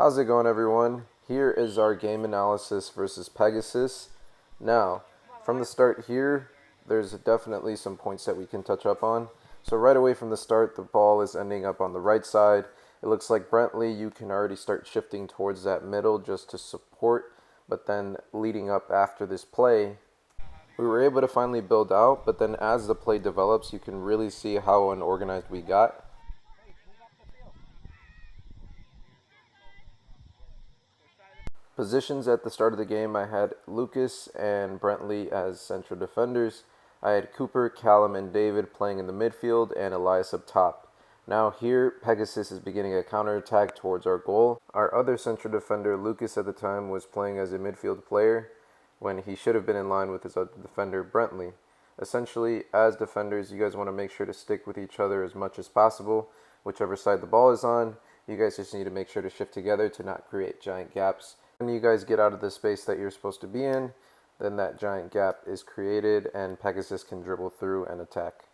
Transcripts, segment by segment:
How's it going, everyone? Here is our game analysis versus Pegasus. Now, from the start here, there's definitely some points that we can touch up on. So right away from the start, the ball is ending up on the right side. It looks like Brentley, you can already start shifting towards that middle just to support, but then leading up after this play, we were able to finally build out, but then as the play develops, you can really see how unorganized we got. Positions at the start of the game, I had Lucas and Brentley as central defenders. I had Cooper, Callum, and David playing in the midfield and Elias up top. Now here, Pegasus is beginning a counterattack towards our goal. Our other central defender, Lucas at the time, was playing as a midfield player when he should have been in line with his other defender, Brentley. Essentially, as defenders, you guys want to make sure to stick with each other as much as possible. Whichever side the ball is on, you guys just need to make sure to shift together to not create giant gaps. When you guys get out of the space that you're supposed to be in, then that giant gap is created and Pegasus can dribble through and attack.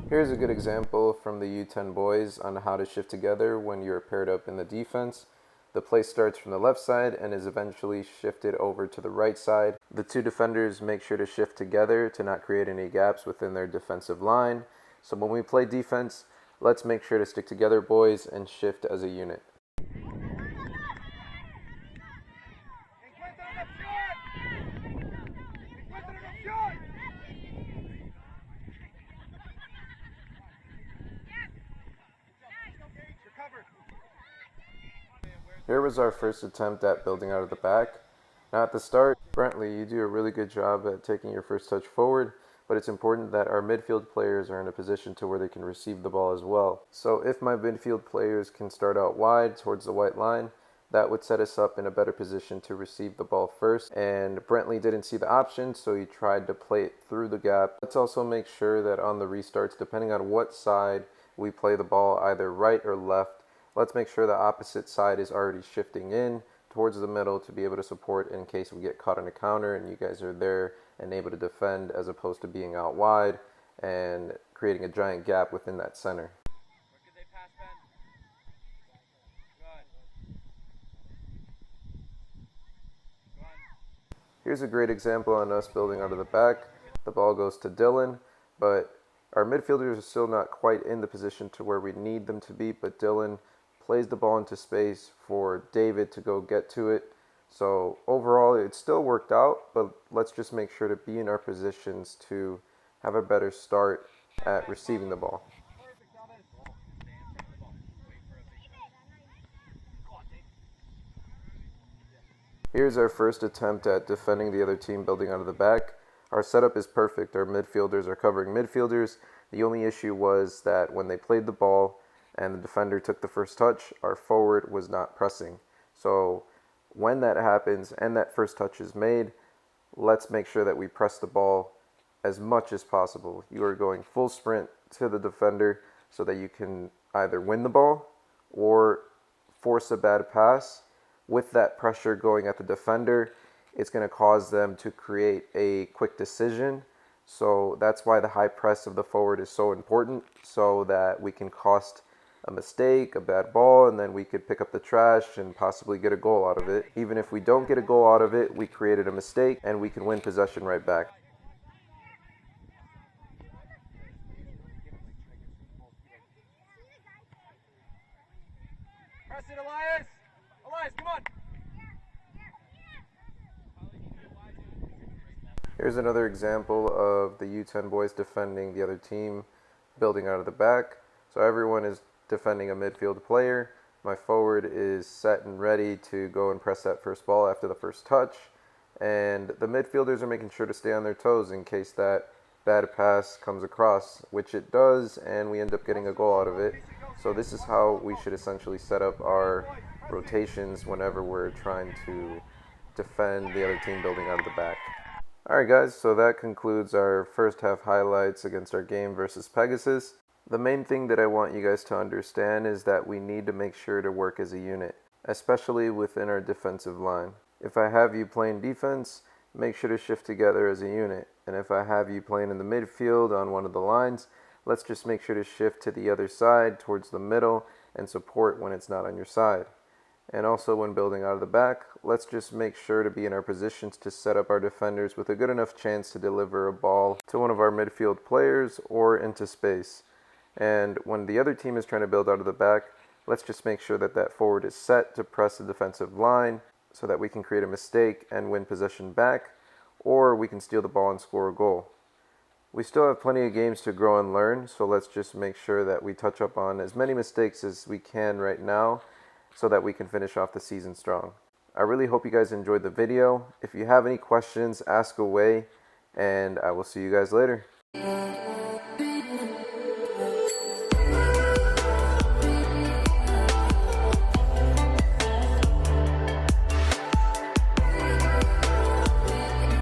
Here's a good example from the U10 boys on how to shift together when you're paired up in the defense. The play starts from the left side and is eventually shifted over to the right side. The two defenders make sure to shift together to not create any gaps within their defensive line. So when we play defense, let's make sure to stick together, boys, and shift as a unit. Here was our first attempt at building out of the back. Now at the start, Brentley, you do a really good job at taking your first touch forward, but it's important that our midfield players are in a position to where they can receive the ball as well. So if my midfield players can start out wide towards the white line, that would set us up in a better position to receive the ball first. And Brentley didn't see the option, so he tried to play it through the gap. Let's also make sure that on the restarts, depending on what side we play the ball, either right or left, let's make sure the opposite side is already shifting in towards the middle to be able to support in case we get caught in a counter and you guys are there and able to defend, as opposed to being out wide and creating a giant gap within that center. Here's a great example on us building out of the back. The ball goes to Dylan, but our midfielders are still not quite in the position to where we need them to be, but Dylan plays the ball into space for David to go get to it. So overall, it still worked out, but let's just make sure to be in our positions to have a better start at receiving the ball. Here's our first attempt at defending the other team building out of the back. Our setup is perfect. Our midfielders are covering midfielders. The only issue was that when they played the ball and the defender took the first touch, our forward was not pressing. So when that happens and that first touch is made, let's make sure that we press the ball as much as possible. You are going full sprint to the defender so that you can either win the ball or force a bad pass. With that pressure going at the defender, it's going to cause them to create a quick decision. So that's why the high press of the forward is so important, so that we can cost a mistake, a bad ball, and then we could pick up the trash and possibly get a goal out of it. Even if we don't get a goal out of it, we created a mistake and we can win possession right back. Press it, Elias! Elias, come on! Here's another example of the U10 boys defending the other team, building out of the back. So everyone is defending a midfield player. My forward is set and ready to go and press that first ball after the first touch. And the midfielders are making sure to stay on their toes in case that bad pass comes across, which it does, and we end up getting a goal out of it. So this is how we should essentially set up our rotations whenever we're trying to defend the other team building out of the back. Alright guys, so that concludes our first half highlights against our game versus Pegasus. The main thing that I want you guys to understand is that we need to make sure to work as a unit, especially within our defensive line. If I have you playing defense, make sure to shift together as a unit. And if I have you playing in the midfield on one of the lines, let's just make sure to shift to the other side towards the middle and support when it's not on your side. And also when building out of the back, let's just make sure to be in our positions to set up our defenders with a good enough chance to deliver a ball to one of our midfield players or into space. And when the other team is trying to build out of the back, let's just make sure that that forward is set to press the defensive line so that we can create a mistake and win possession back, or we can steal the ball and score a goal. We still have plenty of games to grow and learn, so let's just make sure that we touch up on as many mistakes as we can right now so that we can finish off the season strong. I really hope you guys enjoyed the video. If you have any questions, ask away, and I will see you guys later.